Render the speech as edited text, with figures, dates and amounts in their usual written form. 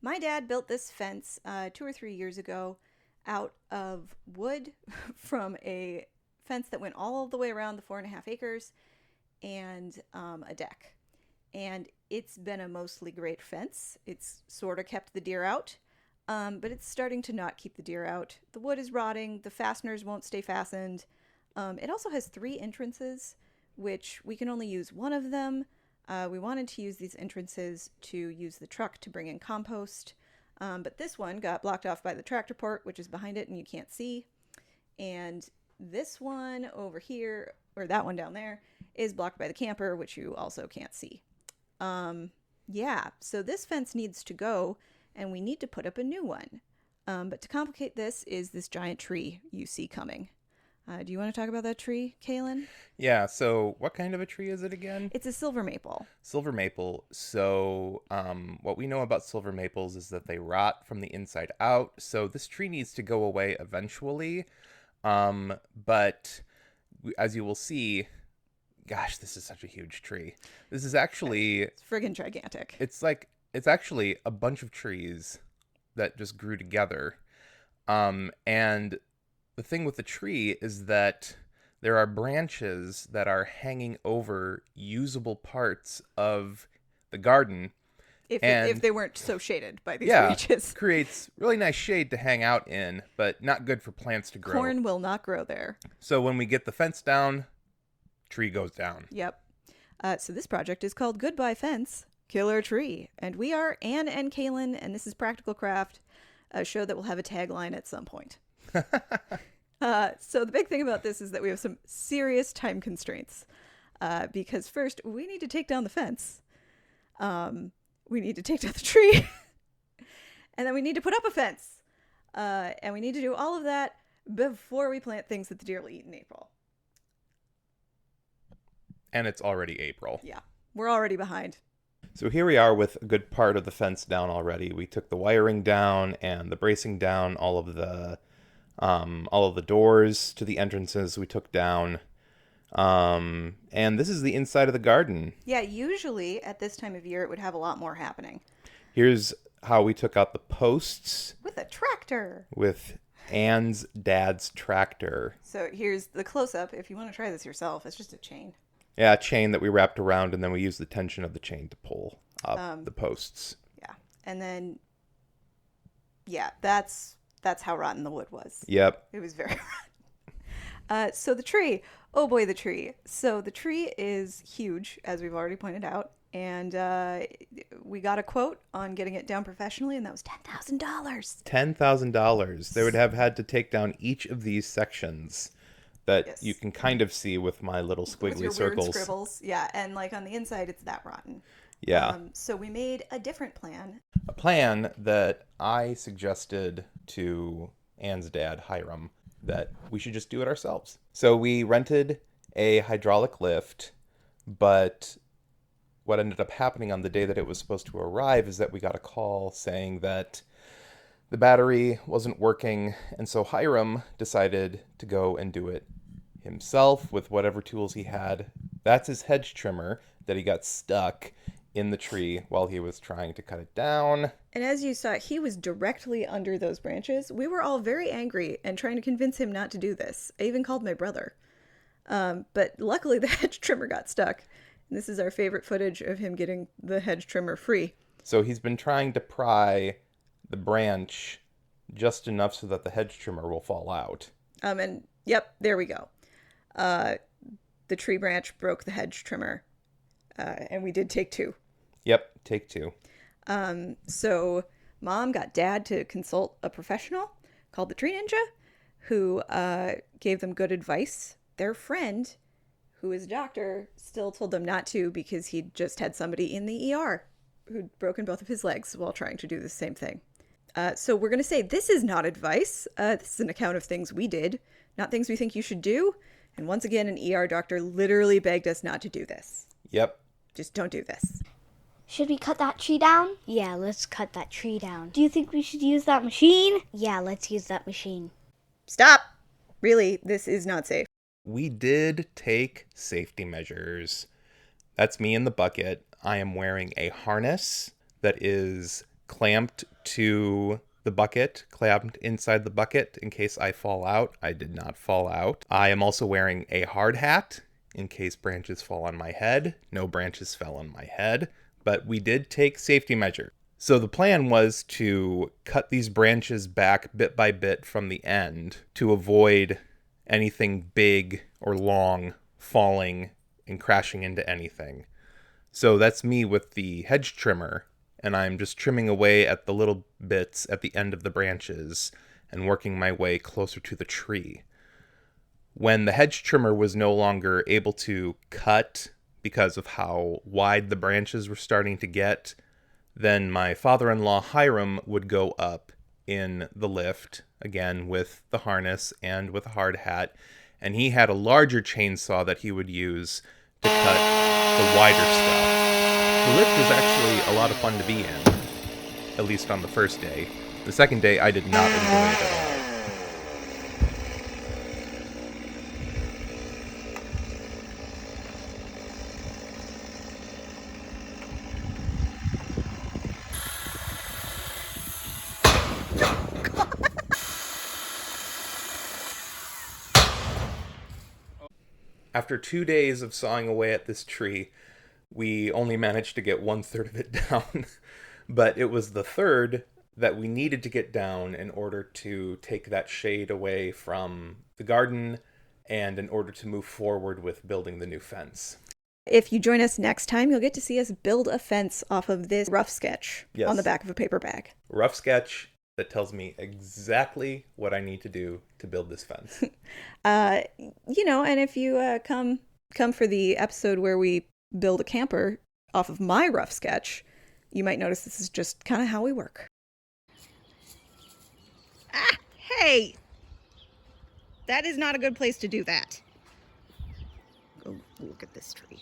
My dad built this fence 2 or 3 years ago out of wood from a fence that went all the way around the 4.5 acres and a deck. And it's been a mostly great fence. It's sort of kept the deer out, but it's starting to not keep the deer out. The wood is rotting, the fasteners won't stay fastened. It also has 3 entrances, which we can only use one of them. We wanted to use these entrances to use the truck to bring in compost, but this one got blocked off by the tractor port, which is behind it and you can't see. And this one over here, or that one down there, is blocked by the camper, which you also can't see. Yeah, so this fence needs to go, and we need to put up a new one. But to complicate this is this giant tree you see coming. Do you want to talk about that tree, Kaylin? Yeah, so what kind of a tree is it again? It's a silver maple. Silver maple. So what we know about silver maples is that they rot from the inside out. So this tree needs to go away eventually. But as you will see, gosh, this is such a huge tree. This is actually... It's friggin' gigantic. It's actually a bunch of trees that just grew together. And the thing with the tree is that there are branches that are hanging over usable parts of the garden. If they weren't so shaded by these Yeah, branches. creates really nice shade to hang out in, but not good for plants to grow. Corn will not grow there. So when we get the fence down, tree goes down. Yep. So this project is called Goodbye Fence, Killer Tree. And we are Anne and Kaylin, and this is Practical Craft, a show that will have a tagline at some point. So the big thing about this is that we have some serious time constraints. Because first, we need to take down the fence. We need to take down the tree. And then we need to put up a fence. And we need to do all of that before we plant things that the deer will eat in April. And it's already April. Yeah, we're already behind. So here we are with a good part of the fence down already. We took the wiring down and the bracing down, all of the doors to the entrances we took down. And this is the inside of the garden. Yeah, usually at this time of year it would have a lot more happening. Here's how we took out the posts With a tractor. with Anne's dad's tractor. So here's the close-up. If you want to try this yourself, it's just a chain. Yeah, a chain that we wrapped around, and then we used the tension of the chain to pull up the posts. Yeah, and then, yeah, that's how rotten the wood was. Yep. It was very rotten. So the tree. Oh boy, the tree. So the tree is huge, as we've already pointed out. And we got a quote on getting it down professionally, and that was $10,000. $10,000. They would have had to take down each of these sections that Yes. you can kind of see with my little With squiggly your circles. weird scribbles. Yeah, and like on the inside, it's that rotten. Yeah. So we made a different plan. A plan that I suggested to Anne's dad, Hiram, that we should just do it ourselves. So we rented a hydraulic lift, but what ended up happening on the day that it was supposed to arrive is that we got a call saying that the battery wasn't working, and so Hiram decided to go and do it himself with whatever tools he had. That's his hedge trimmer that he got stuck in the tree while he was trying to cut it down. And as you saw, he was directly under those branches. We were all very angry and trying to convince him not to do this. I even called my brother. But luckily the hedge trimmer got stuck. And this is our favorite footage of him getting the hedge trimmer free. So he's been trying to pry the branch just enough so that the hedge trimmer will fall out. And yep, there we go. The tree branch broke the hedge trimmer. And we did take two. Yep, take two. So Mom got Dad to consult a professional called the Tree Ninja, who gave them good advice. Their friend, who is a doctor, still told them not to because he'd just had somebody in the ER who'd broken both of his legs while trying to do the same thing. So we're going to say this is not advice. This is an account of things we did, not things we think you should do. And once again, an ER doctor literally begged us not to do this. Yep. Just don't do this. Should we cut that tree down? Yeah, let's cut that tree down. Do you think we should use that machine? Yeah, let's use that machine. Stop! Really, this is not safe. We did take safety measures. That's me in the bucket. I am wearing a harness that is clamped to the bucket, clamped inside the bucket in case I fall out. I did not fall out. I am also wearing a hard hat in case branches fall on my head. No branches fell on my head, but we did take safety measures. So the plan was to cut these branches back bit by bit from the end to avoid anything big or long falling and crashing into anything. So that's me with the hedge trimmer, and I'm just trimming away at the little bits at the end of the branches and working my way closer to the tree. When the hedge trimmer was no longer able to cut because of how wide the branches were starting to get, then my father-in-law Hiram would go up in the lift, again with the harness and with a hard hat, and he had a larger chainsaw that he would use to cut the wider stuff. The lift was actually a lot of fun to be in, at least on the first day. The second day, I did not enjoy it at all. After 2 days of sawing away at this tree, we only managed to get 1/3 of it down. But it was the third that we needed to get down in order to take that shade away from the garden and in order to move forward with building the new fence. If you join us next time, you'll get to see us build a fence off of this rough sketch Yes. on the back of a paper bag. Rough sketch that tells me exactly what I need to do to build this fence. And if you come for the episode where we build a camper off of my rough sketch, you might notice this is just kind of how we work. Ah, hey! That is not a good place to do that. Go look at this tree.